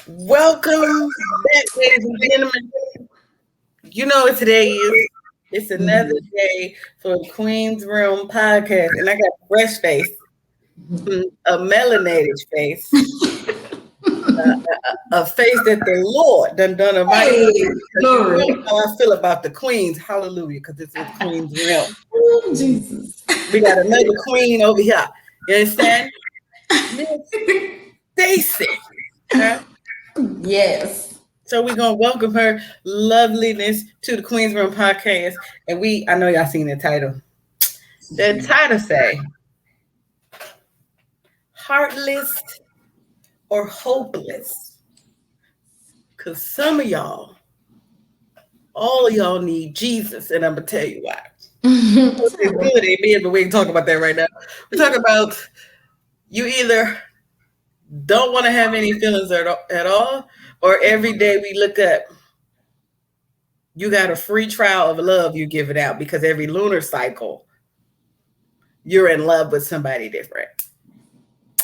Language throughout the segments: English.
Welcome back, ladies and gentlemen. You know what today is. It's another day for Queen's Realm podcast, and I got a fresh face, a melanated face, a face that the Lord done a mighty. Hey, glory. You know how I feel about the queens. Hallelujah, because it's in Queen's Realm. Oh, Jesus. We got another queen over here. You understand? Miss Stacie. Huh? Yes. So we're gonna welcome her loveliness to the Queen's Room podcast. And I know y'all seen the title. The title say Heartless or Hopeless. Cause some of y'all, all of y'all need Jesus, and I'm gonna tell you why. It's good, amen, but we ain't talking about that right now. We're talking about you either don't want to have any feelings at all, or every day we look up, you got a free trial of love you give it out because every lunar cycle, you're in love with somebody different.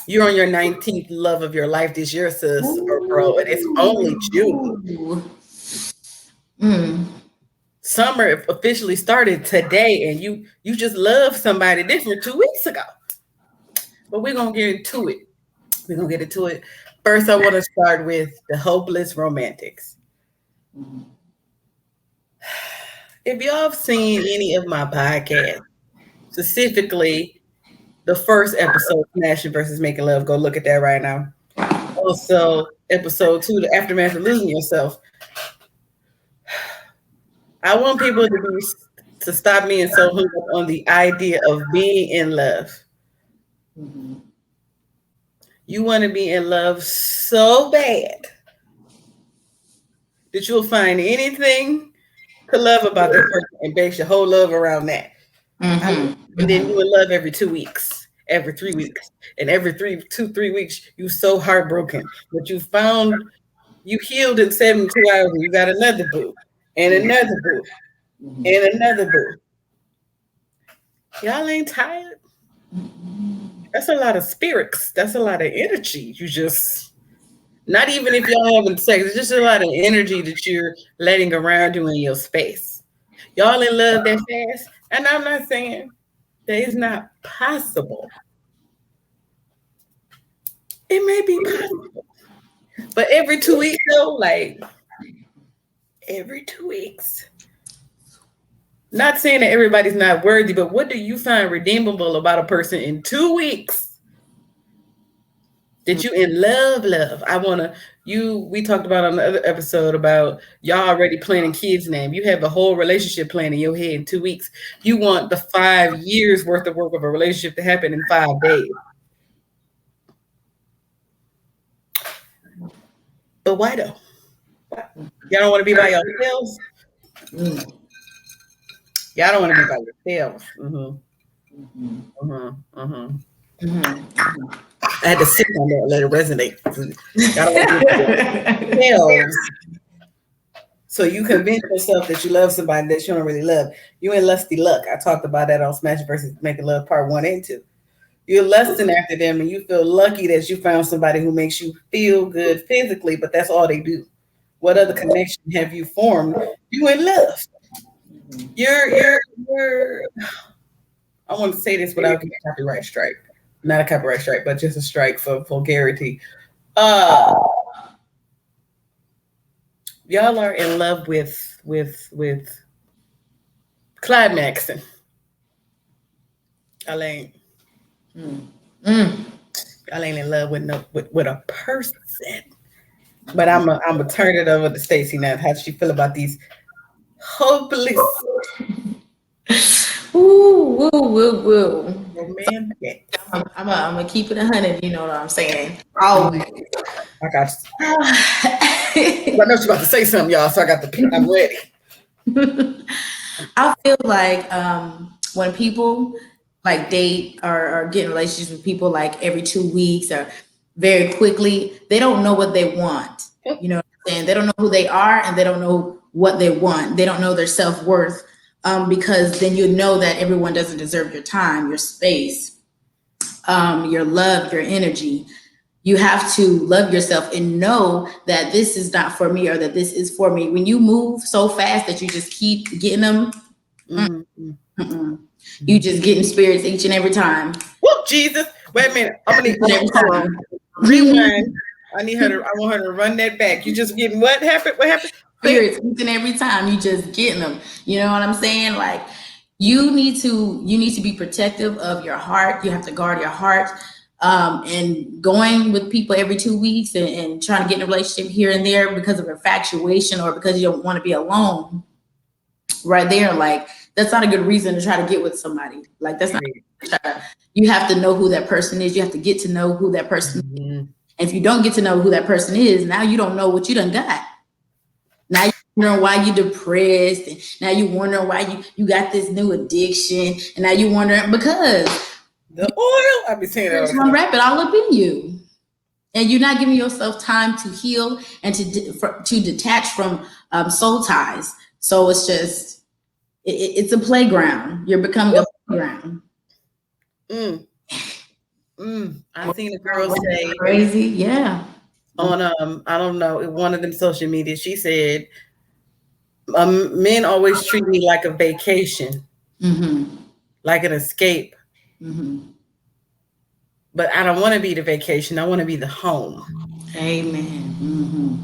You're on your 19th love of your life this year, sis or bro, and it's only June. Summer officially started today, and you just love somebody different 2 weeks ago. But we're gonna get into it. We're gonna get into it. First, I want to start with the hopeless romantics. If y'all have seen any of my podcasts, specifically the first episode, Smashing versus Making Love, go look at that right now. Also, episode 2, the aftermath of losing yourself. I want people to stop being so hung up on the idea of being in love. You want to be in love so bad that you'll find anything to love about that person and base your whole love around that. And then you in love every 2 weeks, every 3 weeks, and every 3 weeks you so heartbroken that you healed in 72 hours and you got another boo and another boo and another boo. Y'all ain't tired? That's a lot of spirits. That's a lot of energy. You just, not even if y'all having sex, it's just a lot of energy that you're letting around you in your space. Y'all in love that fast? And I'm not saying that it's not possible. It may be possible. But every 2 weeks, though, like every 2 weeks. Not saying that everybody's not worthy, but what do you find redeemable about a person in 2 weeks? That you in love? We talked about on the other episode about y'all already planning kids' name. You have a whole relationship plan in your head in 2 weeks. You want the 5 years worth of work of a relationship to happen in 5 days. But why though? Y'all don't want to be by yourselves? Y'all don't want to be by yourselves. I had to sit on that, let it resonate. Y'all don't want to be by yourselves. So you convince yourself that you love somebody that you don't really love. You in lusty luck. I talked about that on Smash versus Making Love Part 1 and 2. You're lusting after them and you feel lucky that you found somebody who makes you feel good physically, but that's all they do. What other connection have you formed? You in love. You're I want to say this without getting a copyright strike. Not a copyright strike, but just a strike for vulgarity. Y'all are in love with climaxing. Y'all ain't. Y'all ain't in love with a person. But I'm gonna turn it over to Stacie now. How does she feel about these hopeless? Woo. Romantic. I'm gonna keep it 100. You know what I'm saying? Always. I got. I know she's about to say something, y'all. So I'm ready. I feel like when people like date or get in relationships with people like every 2 weeks or very quickly, they don't know what they want. You know what I'm saying? They don't know who they are and they don't know what they want. They don't know their self-worth because then you know that everyone doesn't deserve your time, your space, your love, your energy. You have to love yourself and know that this is not for me or that this is for me. When you move so fast that you just keep getting them, you just getting spirits each and every time. Whoop, Jesus. Wait a minute. I'm gonna need hold on. Rewind. I want her to run that back. You just getting what happened? What happened? Spirits each and every time. You just getting them. You know what I'm saying? Like you need to be protective of your heart. You have to guard your heart. And going with people every 2 weeks and trying to get in a relationship here and there because of infatuation or because you don't want to be alone, right there, like that's not a good reason to try to get with somebody. Like that's not. You have to know who that person is. You have to get to know who that person is. And if you don't get to know who that person is, now you don't know what you done got. Now you wondering why you depressed, and now you wondering why you got this new addiction, and now you wondering because the oil. I be saying that. Gonna wrap it all up in you, and you're not giving yourself time to heal and to detach from soul ties. So it's just it's a playground. You're becoming a playground. I seen a girl say crazy, yeah. On I don't know, one of them social media. She said, "Men always treat me like a vacation, like an escape." But I don't want to be the vacation. I want to be the home. Amen.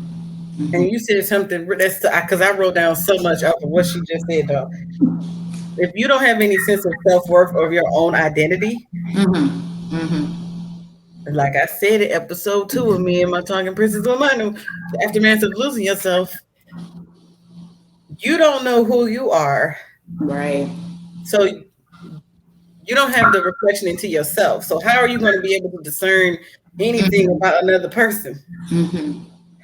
And you said something that's because I wrote down so much of what she just said. Though, if you don't have any sense of self-worth or your own identity, like I said in episode 2 of Me and My Talking Princess Woman, the aftermath of losing yourself, you don't know who you are, right? So you don't have the reflection into yourself. So how are you going to be able to discern anything about another person?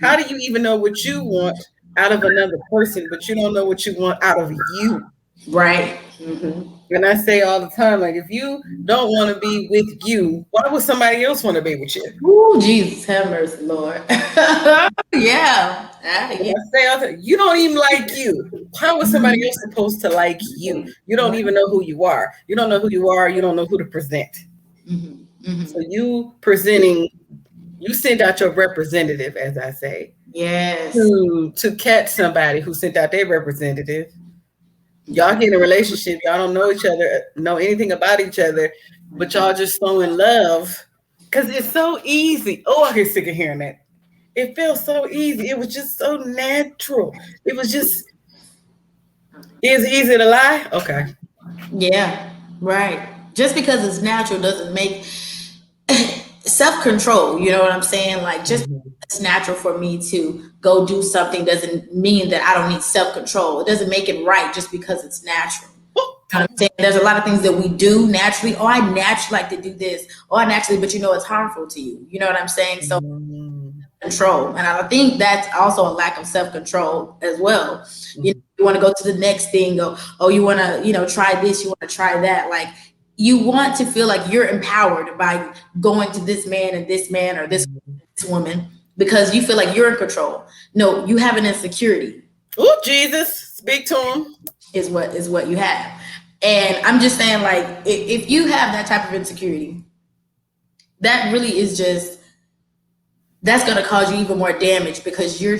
How do you even know what you want out of another person, but you don't know what you want out of you? Right. And I say all the time, like, if you don't want to be with you, why would somebody else want to be with you? Ooh, Jesus, have mercy, Lord. Yeah. I say all the time, you don't even like you. How is somebody else supposed to like you? You don't even know who you are. You don't know who you are. You don't know who to present. So you send out your representative, as I say. Yes. To catch somebody who sent out their representative. Y'all get in a relationship, y'all don't know each other, know anything about each other, but y'all just so in love. Because it's so easy. Oh, I get sick of hearing that. It feels so easy. It was just so natural. It was just, is it easy to lie? Okay. Yeah, right. Just because it's natural doesn't make self-control, you know what I'm saying? Like just it's natural for me to go do something doesn't mean that I don't need self-control. It doesn't make it right just because it's natural. You know what I'm saying? There's a lot of things that we do naturally. Oh, I naturally like to do this. Oh, I naturally, but you know it's harmful to you. You know what I'm saying? So control. And I think that's also a lack of self-control as well. You want to go to the next thing, oh, you want to, try this, you want to try that. Like you want to feel like you're empowered by going to this man or this woman because you feel like you're in control. No, you have an insecurity. Oh, Jesus, speak to him. Is what you have. And I'm just saying, like, if you have that type of insecurity, that really is just, that's going to cause you even more damage because you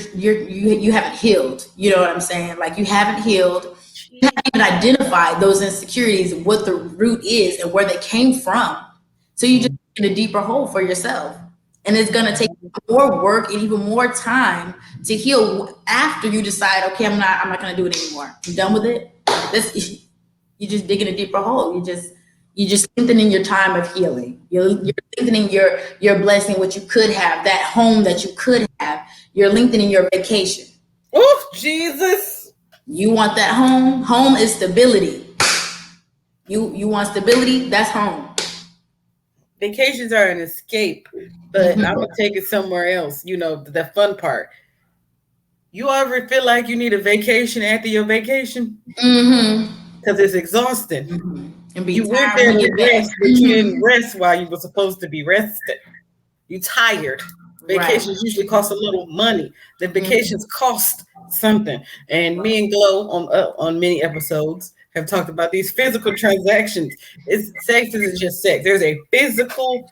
haven't healed. You know what I'm saying? Like you haven't healed. You haven't even identified those insecurities, what the root is and where they came from. So you just get a deeper hole for yourself. And it's going to take more work and even more time to heal after you decide, okay, I'm not going to do it anymore. I'm done with it. You're just digging a deeper hole. You're just lengthening your time of healing. You're lengthening your blessing, what you could have, that home that you could have. You're lengthening your vacation. Oh, Jesus. You want that home? Home is stability. You want stability? That's home. Vacations are an escape, but I'm going to take it somewhere else. The fun part. You ever feel like you need a vacation after your vacation? Because it's exhausting. And you went there to rest, but you didn't rest while you were supposed to be rested. You tired. Vacations usually cost a little money. The vacations cost something. And me and Glow on many episodes have talked about these physical transactions. Sex isn't just sex. There's a physical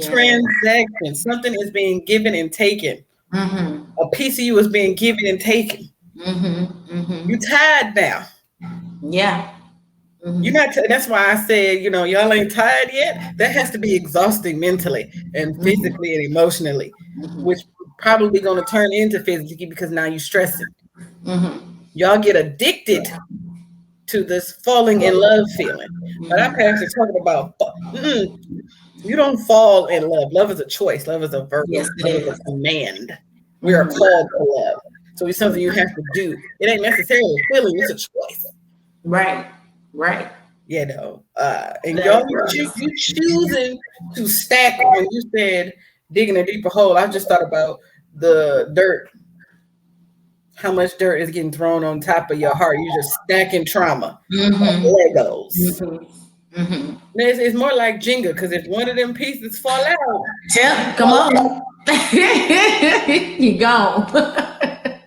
Transaction. Something is being given and taken. A piece of you is being given and taken. You tired now. Yeah. You're not. That's why I said, y'all ain't tired yet. That has to be exhausting mentally and physically and emotionally, which probably going to turn into physically because now you're stressing. Y'all get addicted to this falling in love feeling. But our parents are talking about, you don't fall in love. Love is a choice. Love is a verb. Yes, Love it is a is. command. We are called to love. So it's something you have to do. It ain't necessarily a feeling. It's a choice. Right. Right. And y'all, you choosing to stack. When you said digging a deeper hole, I just thought about the dirt. How much dirt is getting thrown on top of your heart? You're just stacking trauma, like Legos. It's more like Jenga, because if one of them pieces fall out, Yep. Come on. You gone.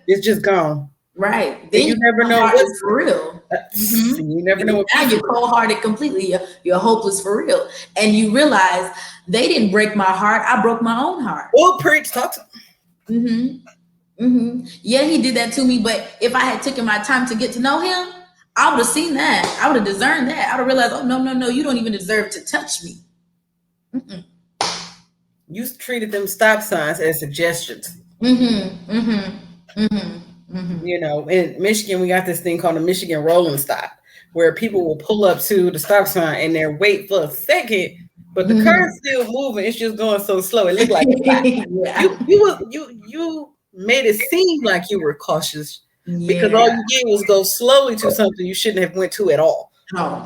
it's just gone. Right. And Then you never your know heart what. is for real. You never know what Now piece. you're cold hearted completely. You're hopeless for real. And you realize they didn't break my heart. I broke my own heart. Oh, preach, talk to. Yeah, he did that to me. But if I had taken my time to get to know him, I would have seen that. I would have discerned that. I would have realized, oh, no, you don't even deserve to touch me. You treated them stop signs as suggestions. In Michigan, we got this thing called the Michigan rolling stop, where people will pull up to the stop sign and they'll wait for a second, but the car's still moving. It's just going so slow. It looked like a stop. Yeah. You made it seem like you were cautious because all Yeah. you did was go slowly to something you shouldn't have went to at all. Oh.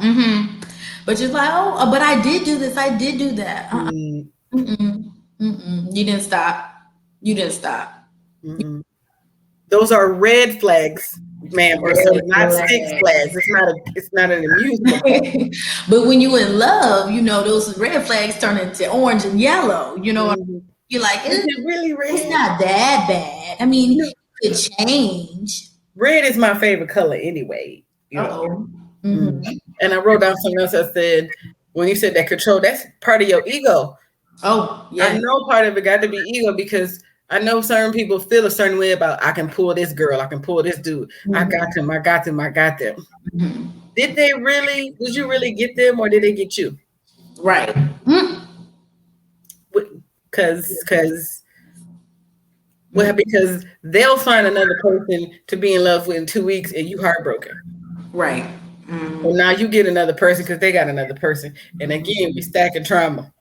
But you're like, oh, but I did do this. I did do that. You didn't stop. You didn't stop. Those are red flags, ma'am, or so, Red not Six flag. Flags. It's not an amusement park. But when you in love, those red flags turn into orange and yellow. You're like, Is it really it's red? not that bad. I mean, No. it change. Red is my favorite color anyway. Uh-oh. And I wrote down something else. I said, when you said that control, that's part of your ego. Oh, I yeah. know part of it got to be ego because I know certain people feel a certain way about, I can pull this girl, I can pull this dude. I got them. Did you really get them, or did they get you? Right. Because they'll find another person to be in love with in 2 weeks and you heartbroken. Right. Well, now you get another person because they got another person. And again, we stacking trauma.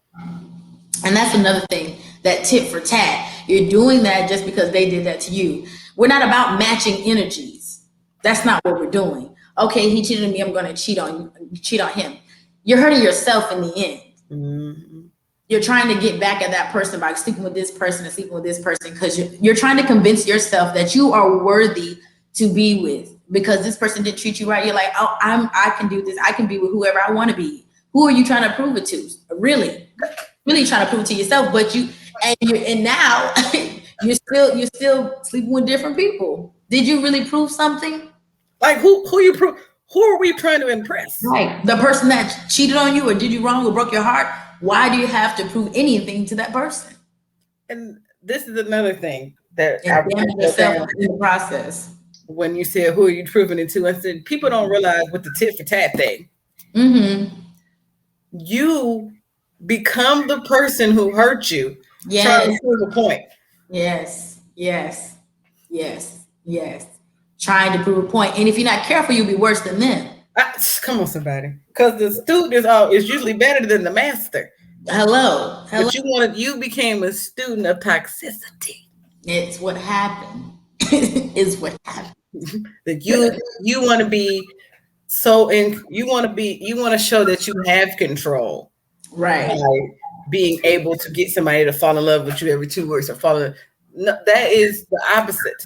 And that's another thing, that tit for tat. You're doing that just because they did that to you. We're not about matching energies. That's not what we're doing. Okay, he cheated on me. I'm going to cheat on him. You're hurting yourself in the end. You're trying to get back at that person by sleeping with this person and sleeping with this person because you're trying to convince yourself that you are worthy to be with, because this person didn't treat you right. You're like, oh, I can do this. I can be with whoever I want to be. Who are you trying to prove it to? Really trying to prove it to yourself. But now you're still sleeping with different people. Did you really prove something? Like who are we trying to impress? Right. The person that cheated on you or did you wrong or broke your heart. Why do you have to prove anything to that person? And this is another thing that and damage yourself in the process. When you said, who are you proving it to? I said, people don't realize with the tit for tat thing. You become the person who hurt you. Yes. Trying to prove a point. Yes. Trying to prove a point. And if you're not careful, you'll be worse than them. Come on, somebody. Because the student is usually better than the master. Hello. But you became a student of toxicity. It's what happened. Is what happened. That you want to be you want to show that you have control. Right. By being able to get somebody to fall in love with you every 2 weeks or that is the opposite.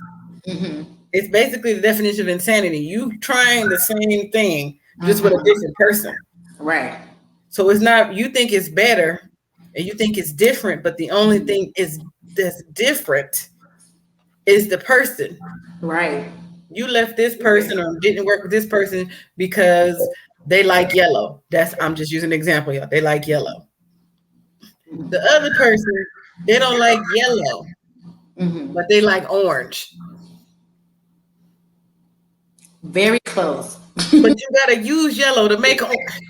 It's basically the definition of insanity. You trying the same thing just with a different person. Right. So it's not, you think it's better and you think it's different, but the only thing that's different is the person. Right. You left this person or didn't work with this person because they like yellow. I'm just using an example, y'all. They like yellow. The other person, they don't like yellow, Mm-hmm. but they like orange. Very close. But you gotta use yellow to make orange.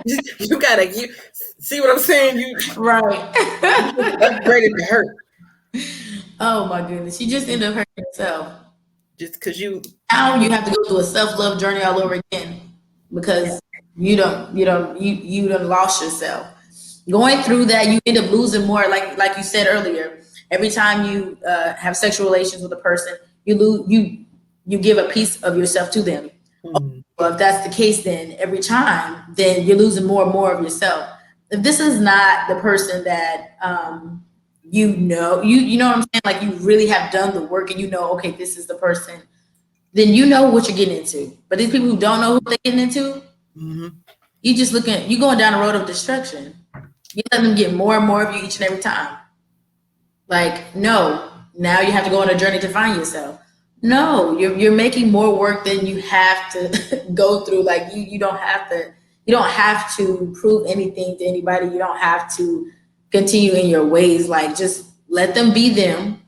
You gotta see what I'm saying. You just Right. upgraded the hurt Oh my goodness. You just end up hurting yourself. just because you. Now you have to go through a self-love journey all over again Yeah. because you done lost yourself. Going through that, you end up losing more. Like you said earlier, every time you have sexual relations with a person, you lose you give a piece of yourself to them. Hmm. Well, if that's the case, then every time, then you're losing more and more of yourself. If this is not the person that you know what I'm saying, like you really have done the work and you know, okay, this is the person, then you know what you're getting into. But these people who don't know who they're getting into, Hmm. you going down the road of destruction. You let them get more and more of you each and every time. Like, no, now you have to go on a journey to find yourself. No, you're making more work than you have to go through. Like you don't have to prove anything to anybody. You don't have to continue in your ways. Like just let them be them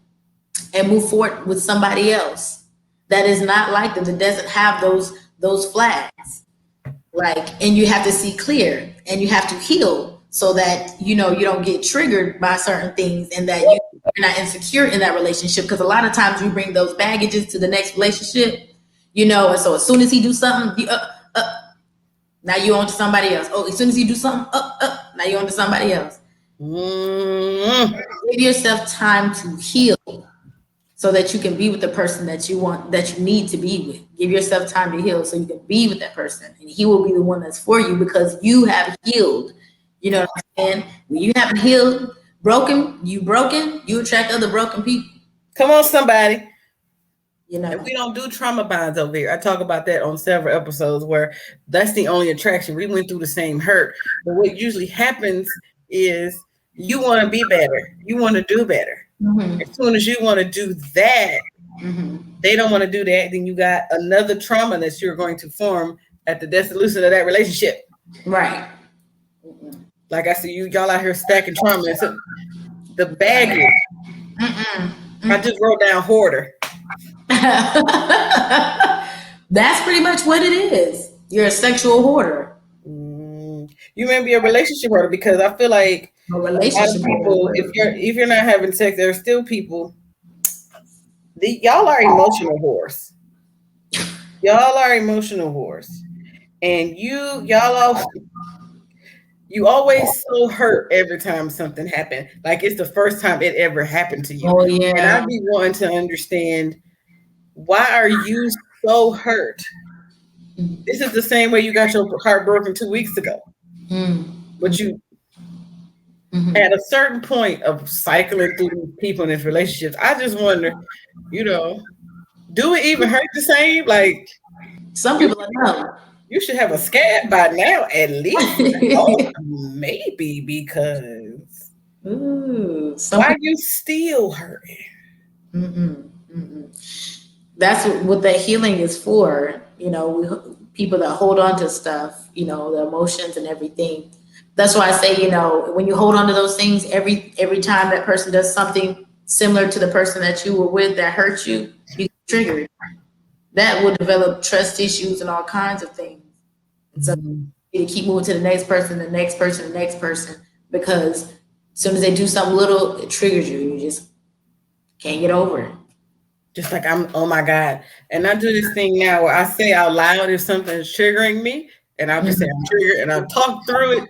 and move forward with somebody else that is not like them, that doesn't have those flags. Like, and you have to see clear and you have to heal so that you know you don't get triggered by certain things and that you're not insecure in that relationship, because a lot of times you bring those baggages to the next relationship, you know, and so as soon as he do something, now you on to somebody else. Oh, as soon as he do something, now you on to somebody else. Hmm. Give yourself time to heal so that you can be with the person that you want, that you need to be with. Give yourself time to heal so you can be with that person, and he will be the one that's for you because you have healed. You know what I'm saying? When you haven't healed, broken, you attract other broken people. Come on, somebody. You And know. we don't do trauma bonds over here. I talk about that on several episodes where that's the only attraction. We went through the same hurt. But what usually happens is you want to be better. You want to do better. Hmm. As soon as you want to do that, Hmm. they don't want to do that. Then you got another trauma that you're going to form at the dissolution of that relationship. Right. Like I said, y'all out here stacking trauma. And so the baggage, I just wrote down hoarder. That's pretty much what it is. You're a sexual hoarder. You may be a relationship hoarder because I feel like A a lot of relationship people, hoarder. if you're not having sex, there are still people. Y'all are emotional whores. Y'all are emotional whores, and you always so hurt every time something happened, like it's the first time it ever happened to you. Oh And yeah. I'd be wanting to understand, why are you so hurt? This is the same way you got your heart broken 2 weeks ago, but you at a certain point of cycling through these people in these relationships, I just wonder, you know, do it even hurt the same? Like Some you people are no. you should have a scab by now, at least. Oh, maybe because Ooh, some why people. you still hurting? Mm-mm, that's what that healing is for. You know, people that hold on to stuff, you know, the emotions and everything. That's why I say, you know, when you hold on to those things, every time that person does something similar to the person that you were with that hurt you, you get triggered. That will develop trust issues and all kinds of things. And so Mhm. you keep moving to the next person, the next person, the next person, because as soon as they do something little, it triggers you. You just can't get over it. Just like I'm, oh my God. And I do this thing now where I say out loud if something is triggering me, and I'll just say I'm triggered and I'll talk through it.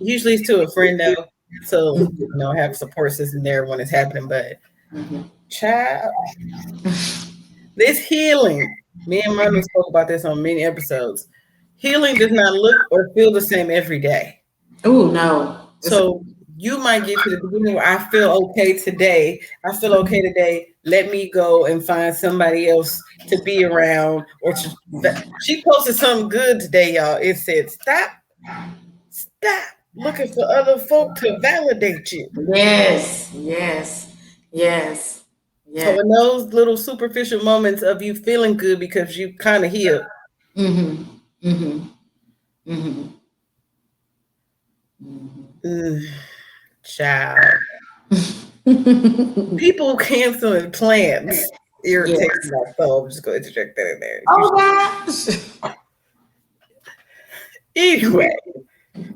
Usually it's to a friend though. So, I have support system there when it's happening. But child, this healing, me and Myrna spoke about this on many episodes. Healing does not look or feel the same every day. Oh no. So you might get to the beginning where I feel okay today. I feel okay today. Let me go and find somebody else to be around. She posted something good today, y'all. It said, stop looking for other folk to validate you. Yes, yes, yes, So yes. in those little superficial moments of you feeling good because you kind of healed, Mm-hmm. Mm-hmm. Mm-hmm. Child. People canceling plans irritates my soul. I'm just going to interject that in there. Oh gosh. Anyway,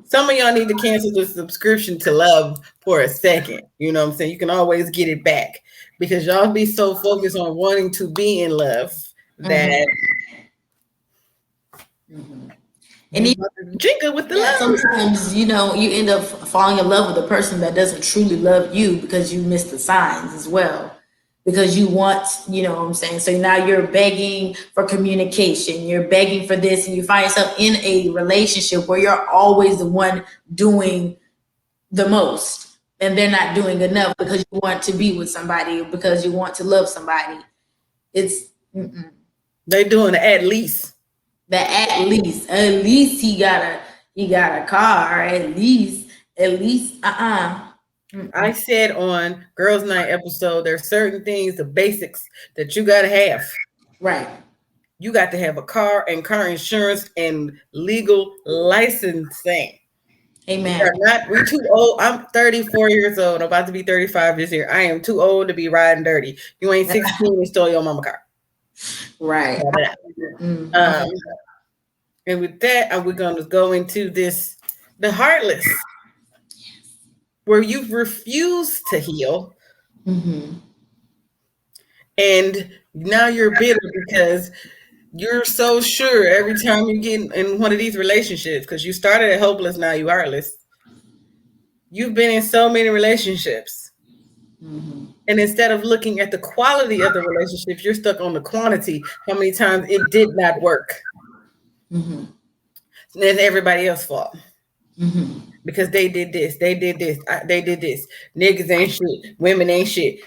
some of y'all need to cancel the subscription to love for a second. You know what I'm saying? You can always get it back because y'all be so focused on wanting to be in love that and jingle with the love. sometimes, you end up falling in love with a person that doesn't truly love you because you miss the signs as well. Because you want, what I'm saying? So now you're begging for communication, you're begging for this, and you find yourself in a relationship where you're always the one doing the most and they're not doing enough because you want to be with somebody, because you want to love somebody. It's they doing at least. At least he got a car. At least. I said on Girls Night episode, there's certain things, the basics that you gotta have. Right. You got to have a car and car insurance and legal licensing. Amen. We're too old. I'm 34 years old. I'm about to be 35 this year. I am too old to be riding dirty. You ain't 16 and stole your mama car. Right. And with that, we're going to go into the Heartless, where you've refused to heal. And now you're bitter because you're so sure every time you get in one of these relationships, because you started at hopeless, now you heartless. You've been in so many relationships. And instead of looking at the quality of the relationships, you're stuck on the quantity, how many times it did not work. And it's everybody else's fault. Because they did this, they did this, they did this. Niggas ain't shit, women ain't shit.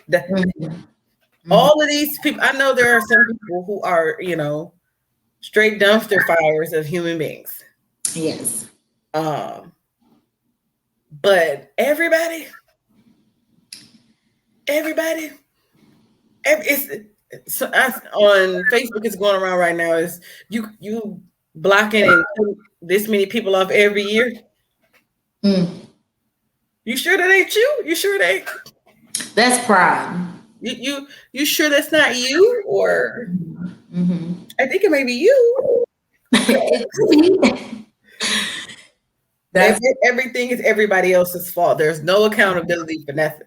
All of these people, I know there are some people who are, straight dumpster fires of human beings. Yes. But everybody, it's on Facebook, it's going around right now, is you blocking and this many people off every year. You sure that ain't you? You sure that that's pride? You sure that's not you? Or I think it may be you. Everything is everybody else's fault. There's no accountability for nothing.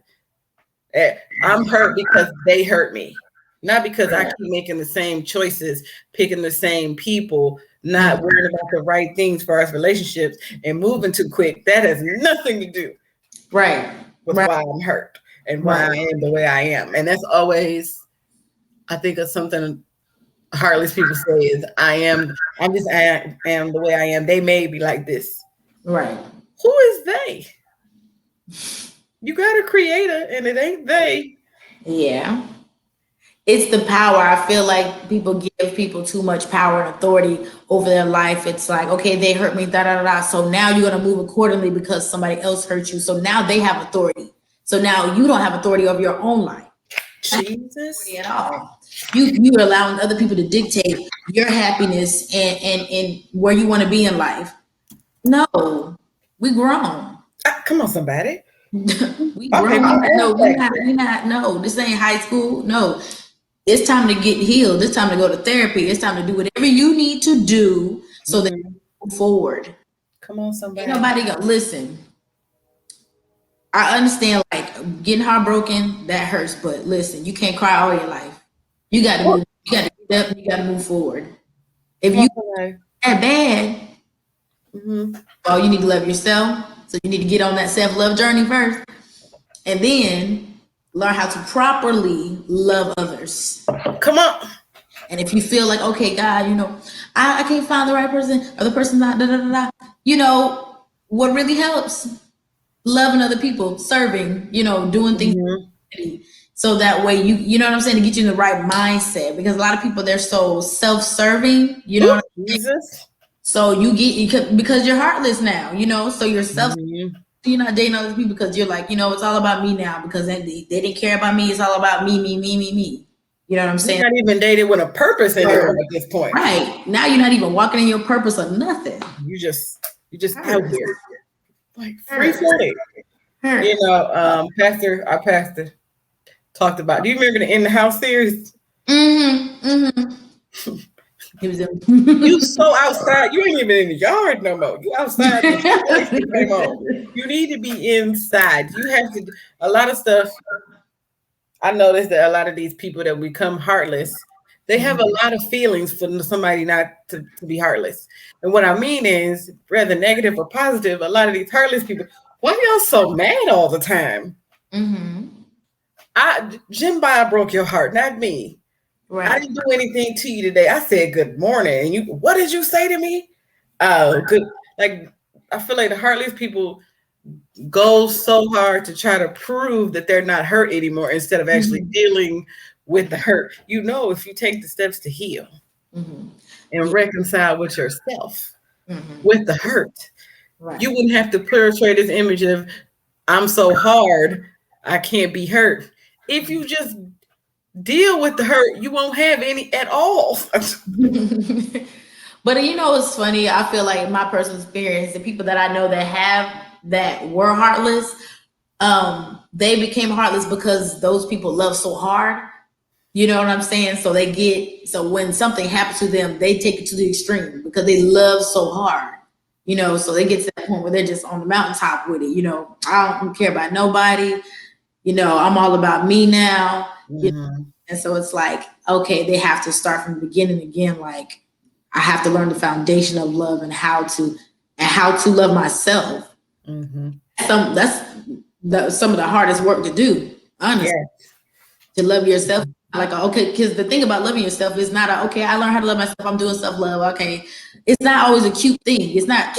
I'm hurt because they hurt me, not because I keep making the same choices, picking the same people, not worrying about the right things for our relationships and moving too quick. That has nothing to do with why I'm hurt and why I am the way I am. And that's always, I think, of something Heartless people say is, I am the way I am. They may be like this. Right. Who is they? You got a creator and it ain't they. Yeah. It's the power. I feel like people give people too much power and authority over their life. It's like, okay, they hurt me, so now you're going to move accordingly because somebody else hurt you. So now they have authority. So now you don't have authority over your own life. Jesus. At all. You're allowing other people to dictate your happiness and where you want to be in life. No, we grown. Come on, somebody. We grown. No, we're not. No, this ain't high school. No, it's time to get healed. It's time to go to therapy. It's time to do whatever you need to do so that you move forward. Come on, somebody. Ain't nobody gonna listen. I understand, like, getting heartbroken, that hurts, but listen, you can't cry all your life. You got to move. You got to get up. You got to move forward. If you that bad, well, you need to love yourself. So you need to get on that self-love journey first, and then learn how to properly love others. Come on. And if you feel like, okay, God, I can't find the right person, or the person's not, what really helps? Loving other people, serving, doing things. So that way you know what I'm saying, to get you in the right mindset. Because a lot of people, they're so self-serving, Jesus. So you get, because you're heartless now, so you're you're not dating other people because you're like, it's all about me now, because they didn't care about me. It's all about me. You know what I'm saying? You're not even dating with a purpose anymore at this point. Right. Now you're not even walking in your purpose or nothing. You just out here. like free floating. You know, our pastor talked about. Do you remember the In the House series? He was You so outside. You ain't even in the yard no more. You outside. Came on. You need to be inside. You have to. A lot of stuff. I noticed that a lot of these people that become heartless, they have a lot of feelings for somebody not to be heartless. And what I mean is, whether negative or positive, a lot of these heartless people, why y'all so mad all the time? Jim Bob broke your heart, not me. I didn't do anything to you today. I said good morning, and you. What did you say to me? Oh, good. Like I feel like the heartless people go so hard to try to prove that they're not hurt anymore instead of actually dealing with the hurt. You know, if you take the steps to heal and reconcile with yourself with the hurt, you wouldn't have to portray this image of I'm so hard, I can't be hurt. If you just deal with the hurt, you won't have any at all. But you know, it's funny. I feel like my personal experience, the people that I know that were heartless, they became heartless because those people love so hard. You know what I'm saying? So when something happens to them, they take it to the extreme because they love so hard. You know, so they get to that point where they're just on the mountaintop with it. You know, I don't care about nobody. You know, I'm all about me now. You know? And so it's like, okay, they have to start from the beginning again. Like, I have to learn the foundation of love and how to love myself. That's some of the hardest work to do, honestly. To love yourself. Like, okay, because the thing about loving yourself is not okay, I learned how to love myself, I'm doing self-love. Okay. It's not always a cute thing. It's not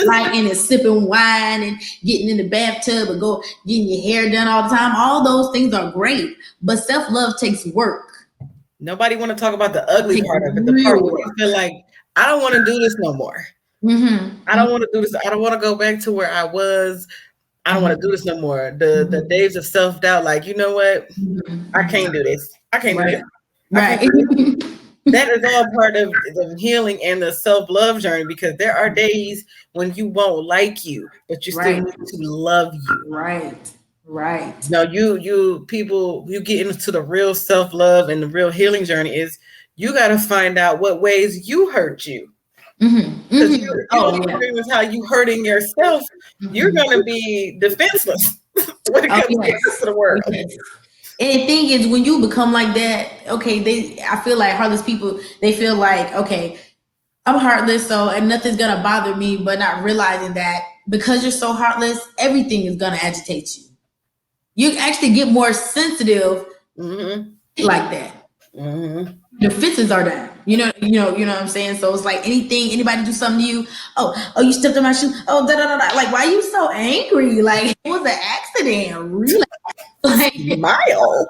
lighting and sipping wine and getting in the bathtub and getting your hair done all the time. All those things are great, but self-love takes work. Nobody want to talk about the ugly part of it. The part where you feel like, I don't want to do this no more. I don't want to do this. I don't want to go back to where I was. I don't want to do this no more. The days of self-doubt, like, you know what? I can't do this. I can't do this. That is all part of the healing and the self-love journey, because there are days when you won't like you, but you still need to love you. Right. Now you get into the real self-love and the real healing journey is you got to find out what ways you hurt you. Because you experience how you hurting yourself, you're going to be defenseless when it comes to the world. And the thing is, when you become like that, okay, I feel like heartless people, they feel like, okay, I'm heartless, and nothing's gonna bother me, but not realizing that because you're so heartless, everything is gonna agitate you. You actually get more sensitive like that. Defenses are down. You know what I'm saying? So it's like anybody do something to you, oh, you stepped on my shoe, oh, da da da. Like, why are you so angry? Like, it was an accident, really. Like, smile.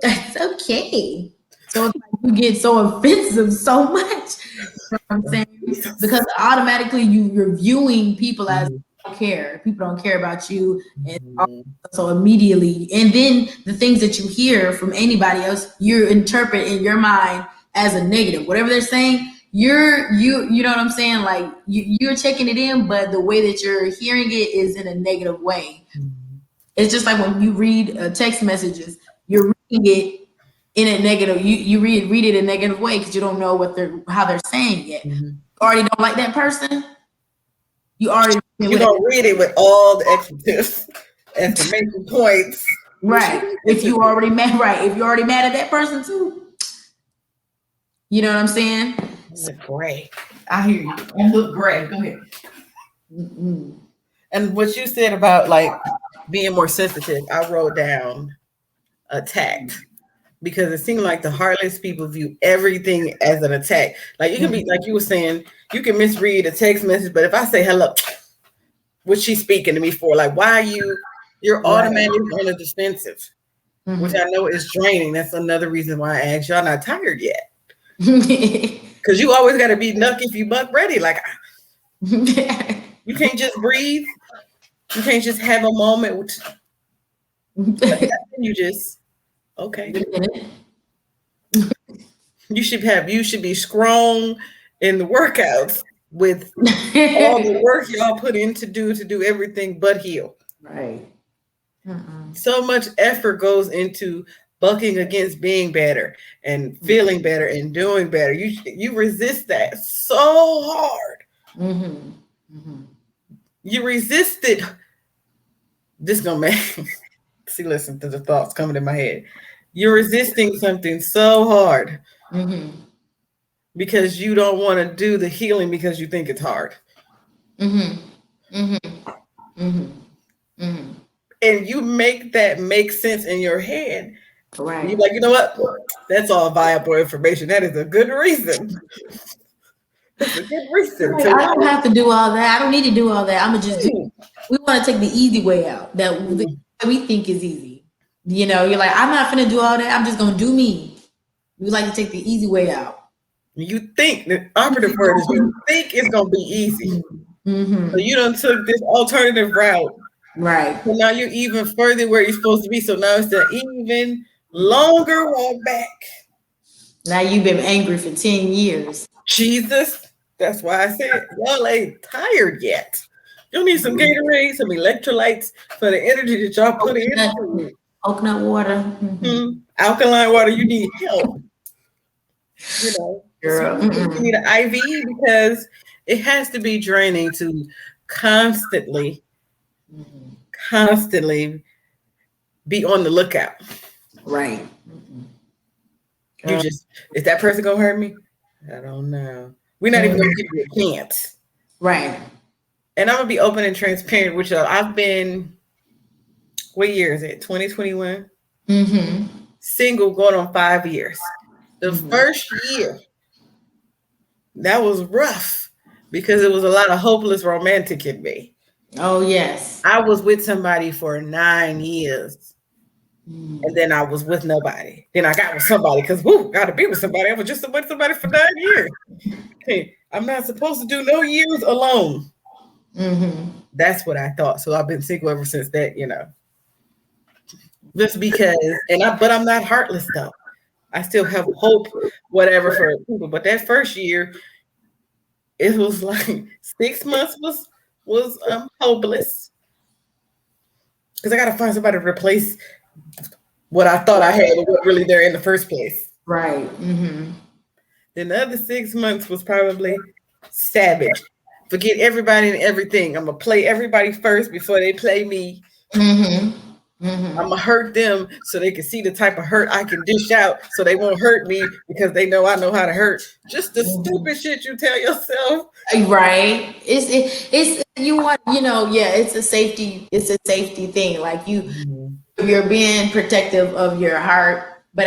That's okay. So it's like you get so offensive so much. You know what I'm saying? Because automatically you're viewing people as don't care. People don't care about you, and so immediately, and then the things that you hear from anybody else, you interpret in your mind as a negative. Whatever they're saying, you know what I'm saying? Like you're checking it in, but the way that you're hearing it is in a negative way. It's just like when you read text messages, you're reading it in a negative. You read it in a negative way because you don't know how they're saying it. You already don't like that person. You're gonna read it with all the exclamation points. Right. If you already mad, if you're already mad at that person too. You know what I'm saying? Great. I hear you. You look great. Go ahead. And what you said about like being more sensitive, I wrote down attacked, because it seemed like the heartless people view everything as an attack. Like you can be, like you were saying, you can misread a text message, but if I say hello, what's she speaking to me for? Like, why are you're automatically on the defensive, which I know is draining. That's another reason why I asked y'all not tired yet. Because you always got to be nuck if you buck ready. Like, you can't just breathe. You can't just have a moment. You just, okay. You should be strong in the workouts, with all the work y'all put in to do everything but heal. Right. Mm-mm. So much effort goes into bucking against being better and feeling better and doing better. You resist that so hard. Mm-hmm. Mm-hmm. You resist it. This gonna make see. Listen to the thoughts coming in my head. You're resisting something so hard Mm-hmm. because you don't want to do the healing because you think it's hard. Mm-hmm. Mm-hmm. Mm-hmm. Mm-hmm. And you make that make sense in your head. You're Right. like, you know what? That's all viable information. That is a good reason. That's a good reason Like, I don't have to do all that. I don't need to do all that. I'm gonna just do. We want to take the easy way out that we think is easy. You're like, I'm not gonna do all that. I'm just gonna do me. We like to take the easy way out. You think the operative word is you think it's gonna be easy. Mm-hmm. So you done took this alternative route. Right. So now you're even further where you're supposed to be. So now it's the even longer walk back. Now you've been angry for 10 years. Jesus. That's why I said y'all ain't tired yet. You'll need some Gatorade, some electrolytes for the energy that y'all put in. Coconut water. Mm-hmm. Alkaline water, you need help. Girl. You need an IV because it has to be draining to constantly, constantly be on the lookout. Right. You just, is that person gonna hurt me? I don't know. We're not even gonna give you a chance. Right. And I'm gonna be open and transparent with y'all. I've been, what year is it? 2021? Mm-hmm. Single going on 5 years. The first year, that was rough because it was a lot of hopeless romantic in me. Oh, yes. I was with somebody for 9 years. And then I was with nobody. Then I got with somebody because, gotta be with somebody. I was just with somebody for 9 years. Okay, I'm not supposed to do no years alone. Mm-hmm. That's what I thought. So I've been single ever since that, Just because, but I'm not heartless though. I still have hope, whatever for people. But that first year, it was like 6 months was hopeless because I gotta find somebody to replace what I thought I had and what really there in the first place. Right. Mm-hmm. Then the other 6 months was probably savage. Forget everybody and everything. I'm gonna play everybody first before they play me. Mm-hmm. Mm-hmm. I'm gonna hurt them so they can see the type of hurt I can dish out, so they won't hurt me because they know I know how to hurt. Just the stupid shit you tell yourself. Right. It's you want it's a safety thing. Like you're being protective of your heart, but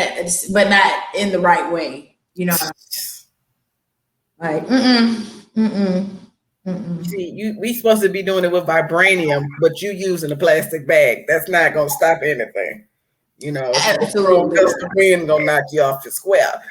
not in the right way. Like See, we supposed to be doing it with vibranium, but you using a plastic bag. That's not gonna stop anything. Absolutely. The wind gonna knock you off your square.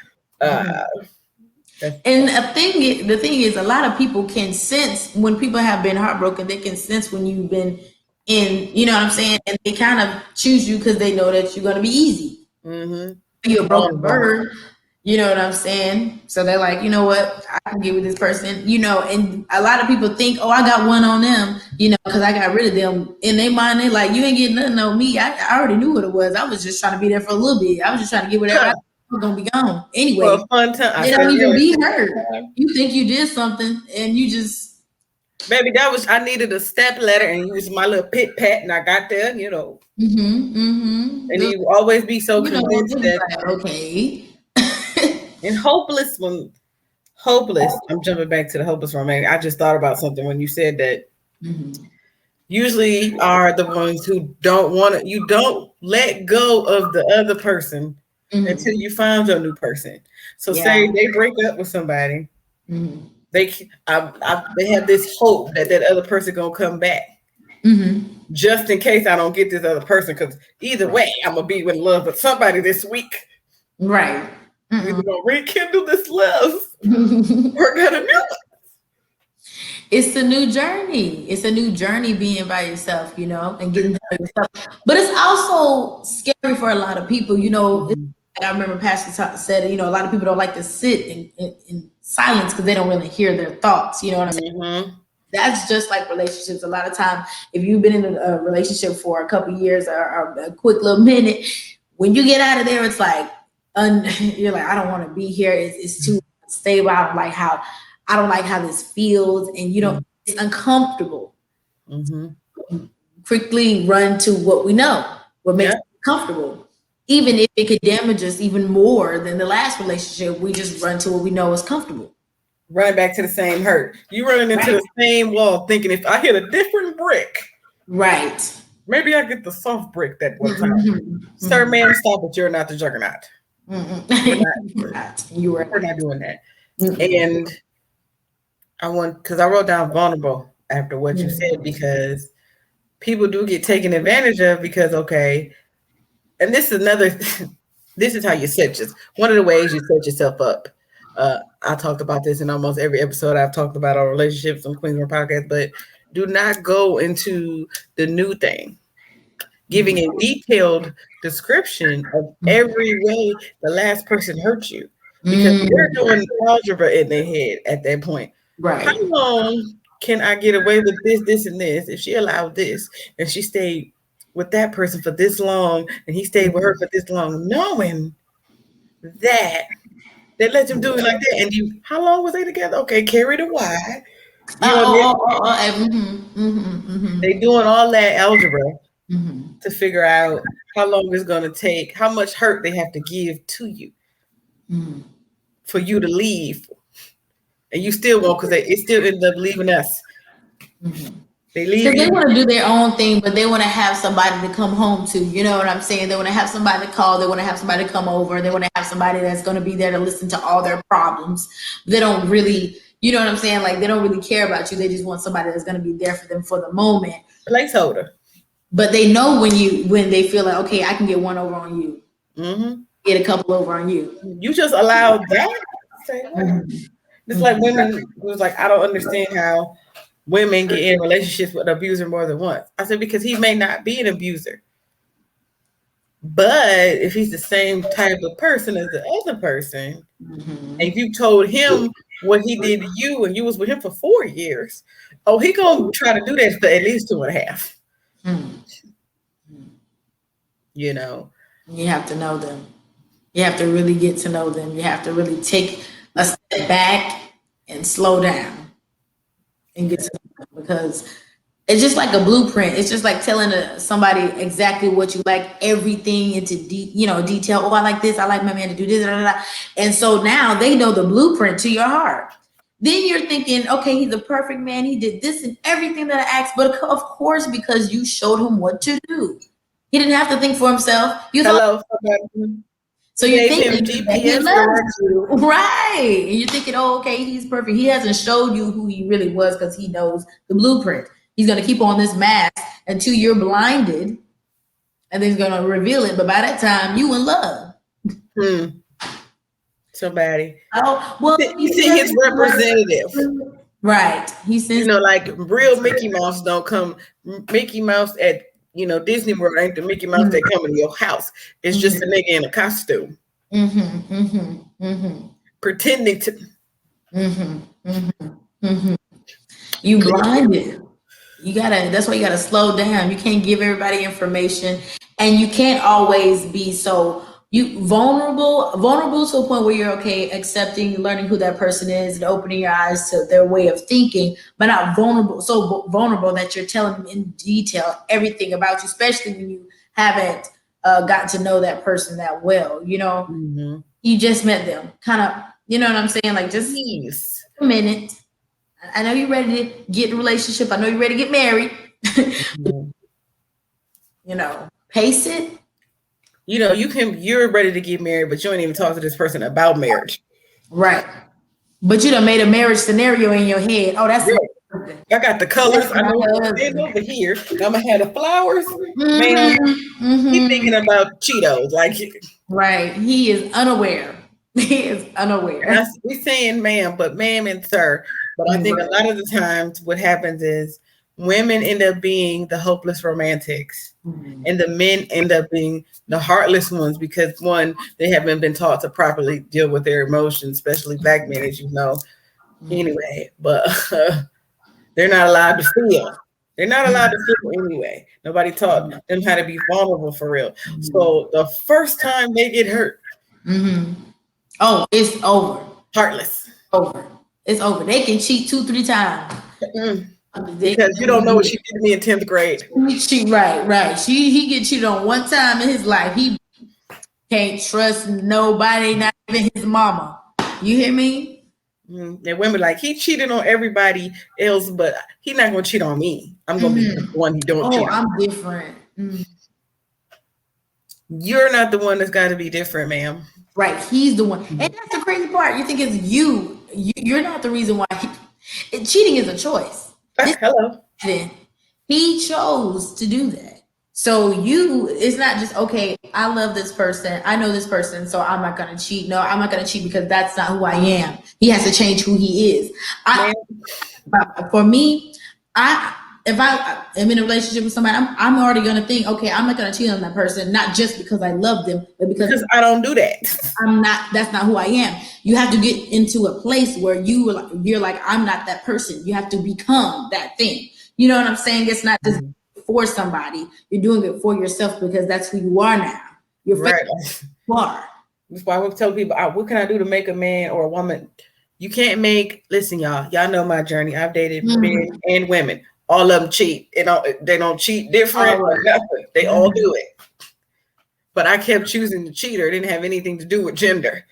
And the thing is, a lot of people can sense when people have been heartbroken. They can sense when you've been in, you know what I'm saying, and they kind of choose you because they know that you're gonna be easy. You're a broken bird. You know what I'm saying? So they're like, you know what? I can get with this person, and a lot of people think, oh, I got one on them, because I got rid of them. In their mind, they're like, you ain't getting nothing on me. I already knew what it was. I was just trying to be there for a little bit. I was just trying to get whatever I was going to be gone. Anyway, for a fun time. They don't even be hurt. You think you did something and you just. Baby, I needed a step ladder and used my little pit pat and I got there, And you always be so convinced that. Okay. And hopeless, I'm jumping back to the hopeless romantic. I just thought about something when you said that usually are the ones who you don't let go of the other person until you find your new person. So say they break up with somebody, they have this hope that other person gonna come back. Just in case I don't get this other person, because either way, I'm gonna be in love with somebody this week. Right. We're gonna rekindle this love. We're gonna do it. It's a new journey. It's a new journey being by yourself, and getting to know yourself. But it's also scary for a lot of people, I remember Pastor said, a lot of people don't like to sit in silence because they don't really hear their thoughts. You know what I'm saying? Mm-hmm. That's just like relationships. A lot of time, if you've been in a relationship for a couple of years or a quick little minute, when you get out of there, it's like you're like, I don't want to be here. It's too stable. I don't like how this feels, and it's uncomfortable. Mm-hmm. Quickly run to what we know, what makes us comfortable. Even if it could damage us even more than the last relationship, we just run to what we know is comfortable. Run back to the same hurt. You running into the same wall, thinking if I hit a different brick, right? Maybe I get the soft brick that one time. Sir, ma'am, stop it. You're not the juggernaut. We're not doing that. And because I wrote down vulnerable after what you said, because people do get taken advantage of because, okay, and this is this is how you one of the ways you set yourself up. I talked about this in almost every episode I've talked about our relationships on Queens Real Podcast, but do not go into the new thing, giving a detailed description of every way the last person hurt you, because they're doing algebra in their head at that point. Right. How long can I get away with this, this, and this if she allowed this and she stayed with that person for this long and he stayed with her for this long, knowing that they let him do it like that? And how long was they together? Okay, carry the Y. They doing all that algebra to figure out how long it's going to take, how much hurt they have to give to you for you to leave. And you still won't, because it still ends up leaving us. They leave. Because they want to do their own thing, but they want to have somebody to come home to. You know what I'm saying? They want to have somebody to call. They want to have somebody to come over. They want to have somebody that's going to be there to listen to all their problems. They don't really, you know what I'm saying? Like, they don't really care about you. They just want somebody that's going to be there for them for the moment. Placeholder. But they know when they feel like, okay, I can get one over on you. Get a couple over on you. You just allowed that? It's like women was like, I don't understand how women get in relationships with an abuser more than once. I said, because he may not be an abuser. But if he's the same type of person as the other person, and if you told him what he did to you and you was with him for 4 years, he gonna try to do that for at least 2.5. You know. You have to know them. You have to really get to know them. You have to really take a step back and slow down and get to know them, because it's just like a blueprint. It's just like telling somebody exactly what you like, everything into detail. Oh, I like this. I like my man to do this. Blah, blah, blah. And so now they know the blueprint to your heart. Then you're thinking, okay, he's a perfect man. He did this and everything that I asked. But of course, because you showed him what to do. He didn't have to think for himself. So you think he loves you, right? And you're thinking, oh, okay, he's perfect. He hasn't showed you who he really was, because he knows the blueprint. He's going to keep on this mask until you're blinded, and then he's going to reveal it. But by that time, you in love. Somebody. Oh, well, you see his representative. Right. He says, like real Mickey Mouse don't come. Mickey Mouse at Disney World ain't the Mickey Mouse that come in your house. It's just a nigga in a costume. Pretending to. You blinded. That's why you gotta slow down. You can't give everybody information, and you can't always be so vulnerable to a point where you're okay accepting, learning who that person is, and opening your eyes to their way of thinking, but not so vulnerable that you're telling them in detail everything about you, especially when you haven't gotten to know that person that well. You just met them, kind of. You know what I'm saying? Like, just a minute. I know you're ready to get in a relationship. I know you're ready to get married. Pace it. You're ready to get married, but you ain't even talk to this person about marriage. Right. But you done made a marriage scenario in your head. Oh, that's I got the colors. I know what's over here. I'm gonna have the flowers. Man, he's thinking about Cheetos. Right. He is unaware. We're saying ma'am, but ma'am and sir. But I think a lot of the times what happens is women end up being the hopeless romantics, and the men end up being the heartless ones because one, they haven't been taught to properly deal with their emotions, especially black men, as you know. Anyway, but they're not allowed to feel. They're not allowed to feel anyway. Nobody taught them how to be vulnerable for real. So the first time they get hurt, oh, it's over. heartless. Over. It's over. They can cheat 2-3 times. Because you don't know what she did to me in 10th grade. Right. He get cheated on one time in his life. He can't trust nobody, not even his mama. You hear me? And women like, he cheated on everybody else, but he not gonna cheat on me. I'm gonna be the one he don't cheat on. I'm different. You're not the one that's got to be different, ma'am. Right, he's the one, and that's the crazy part. You think it's you. You're not the reason why. Cheating is a choice. Hello. He chose to do that. So it's not just, okay, I love this person, I know this person, so I'm not gonna cheat. No, I'm not gonna cheat because that's not who I am. He has to change who he is. For me, if I am in a relationship with somebody, I'm already gonna think, okay, I'm not gonna cheat on that person, not just because I love them, but because I don't do that. That's not who I am. You have to get into a place where you're like, I'm not that person. You have to become that thing. You know what I'm saying? It's not just for somebody. You're doing it for yourself because that's who you are now. You're right. You are. That's why we tell people, what can I do to make a man or a woman? You can't make. Listen, y'all know my journey. I've dated men and women. All of them cheat. They don't cheat different or nothing. They all do it. But I kept choosing the cheater. It didn't have anything to do with gender.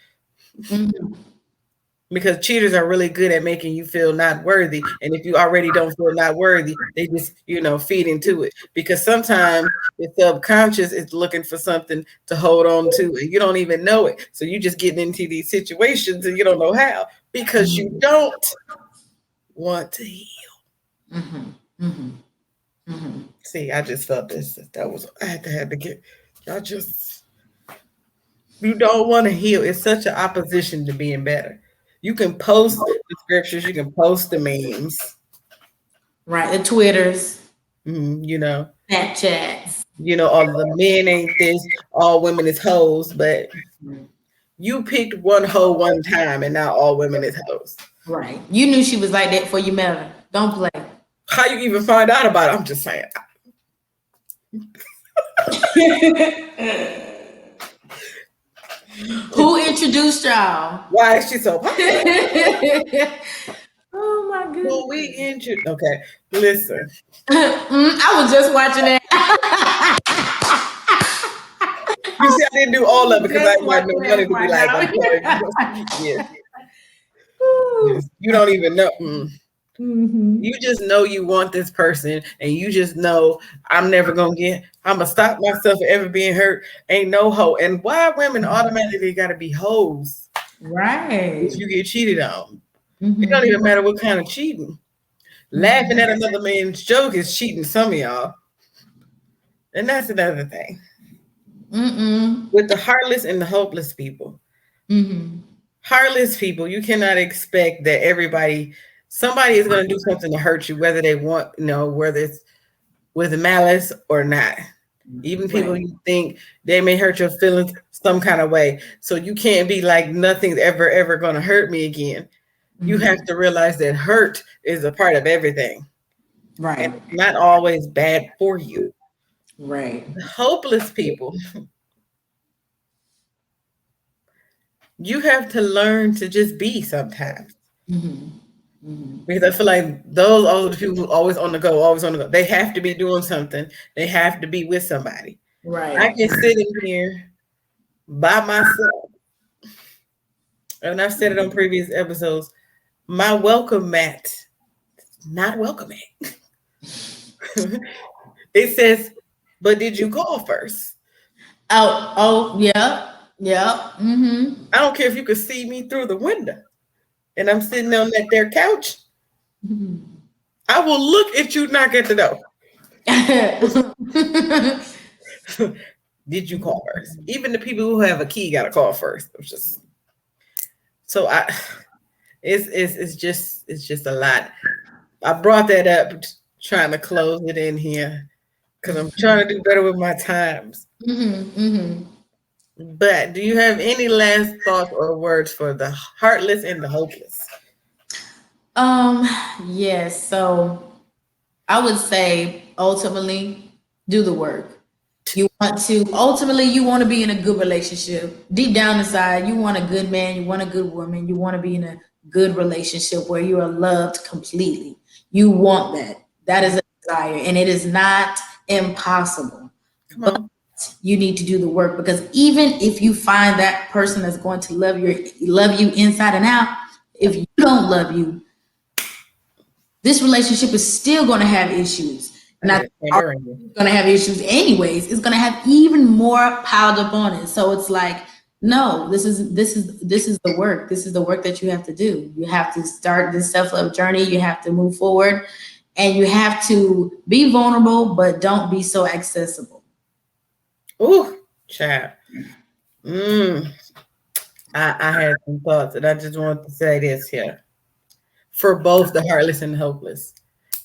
Because cheaters are really good at making you feel not worthy. And if you already don't feel not worthy, they just, feed into it. Because sometimes your subconscious is looking for something to hold on to, and you don't even know it. So you just getting into these situations and you don't know how, because you don't want to heal. See, I just felt this. I had to get, you don't want to heal. It's such an opposition to being better. You can post the scriptures, you can post the memes. Right, the Twitters. Snapchats. All the men ain't this, all women is hoes, but you picked one hoe one time and now all women is hoes. Right. You knew she was like that before you met her. Don't play. How you even find out about it? I'm just saying. Who introduced y'all? Why is she so popular? Oh my goodness. Who we introduced? Okay, listen. I was just watching that. You see, I didn't do all of it because I didn't have no money to be like, yes. You don't even know. You just know you want this person, and you just know I'm gonna stop myself from ever being hurt. Ain't no hoe. And why women automatically gotta be hoes? Right. If you get cheated on. It don't even matter what kind of cheating. Laughing at another man's joke is cheating some of y'all. And that's another thing. With the heartless and the hopeless people. Heartless people, you cannot expect that somebody is going to do something to hurt you, whether they want, whether it's with malice or not. Even people you think they may hurt your feelings some kind of way. So you can't be like, nothing's ever going to hurt me again. You have to realize that hurt is a part of everything. Right. And it's not always bad for you. Right. The hopeless people, you have to learn to just be sometimes. Because I feel like those are the people who always on the go. They have to be doing something. They have to be with somebody. Right. I can sit in here by myself. And I've said it on previous episodes. My welcome mat, not welcoming. It says, but did you call first? Oh, yeah. Yeah. I don't care if you could see me through the window and I'm sitting on their couch. I will look at you, knock at the door. Did you call first? Even the people who have a key got to call first. It's just a lot. I brought that up trying to close it in here because I'm trying to do better with my times. But do you have any last thoughts or words for the heartless and the hopeless? Yes. So I would say ultimately do the work. You want to be in a good relationship. Deep down inside, you want a good man, you want a good woman, you want to be in a good relationship where you are loved completely. You want that. That is a desire, and it is not impossible. Come on. You need to do the work, because even if you find that person that's going to love you inside and out, if you don't love you, this relationship is still going to have issues. Not going to have issues anyways. It's going to have even more piled up on it. So it's like, no, this is the work. This is the work that you have to do. You have to start this self-love journey. You have to move forward, and you have to be vulnerable, but don't be so accessible. Ooh, child. I had some thoughts, and I just wanted to say this here for both the heartless and the hopeless.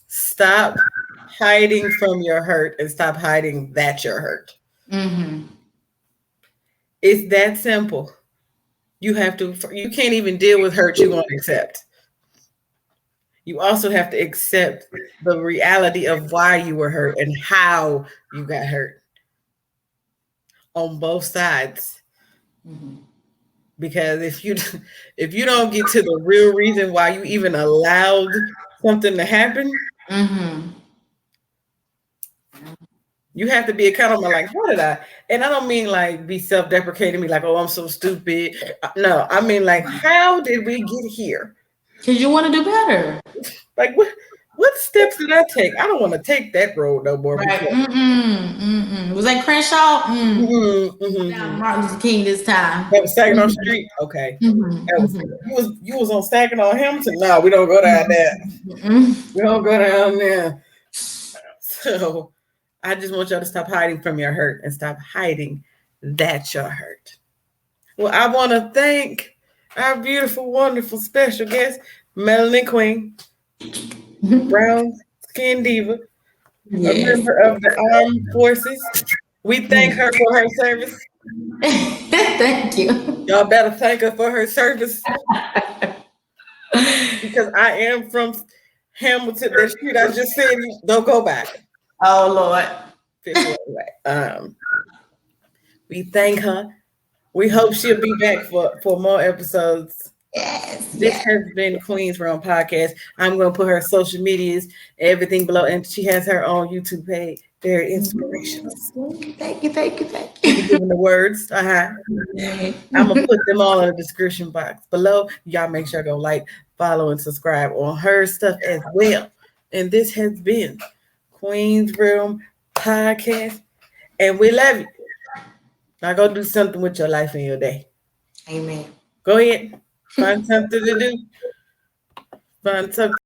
Stop hiding from your hurt and stop hiding that you're hurt. It's that simple. You can't even deal with hurt you won't accept. You also have to accept the reality of why you were hurt and how you got hurt on both sides. Because if you don't get to the real reason why you even allowed something to happen, you have to be accountable. Like, how did I? And I don't mean like be self-deprecating, me like, oh, I'm so stupid. No, I mean like, how did we get here? Because you want to do better. Like, what steps did I take? I don't want to take that road no more. Right. Was that Crenshaw? Martin Luther King this time. That was Saginaw Street. Okay. You was on Saginaw Hamilton. No, we don't go down there. We don't go down there. So I just want y'all to stop hiding from your hurt and stop hiding that you're hurt. Well, I want to thank our beautiful, wonderful special guest, Melanie Queen, brown skin diva, a member of the armed forces. We thank her for her service. Thank you. Y'all better thank her for her service. Because I am from Hamilton. The street I just said, don't go back. Oh, Lord. We thank her. We hope she'll be back for more episodes. Yes. This has been Queen's Realm Podcast. I'm going to put her social medias, everything below, and she has her own YouTube page. Very inspirational. Thank you. Giving the words. I'm going to put them all in the description box below. Y'all make sure to go like, follow, and subscribe on her stuff as well. And this has been Queen's Realm Podcast. And we love you. Now go do something with your life and your day. Amen. Go ahead. Find something to do. Find something.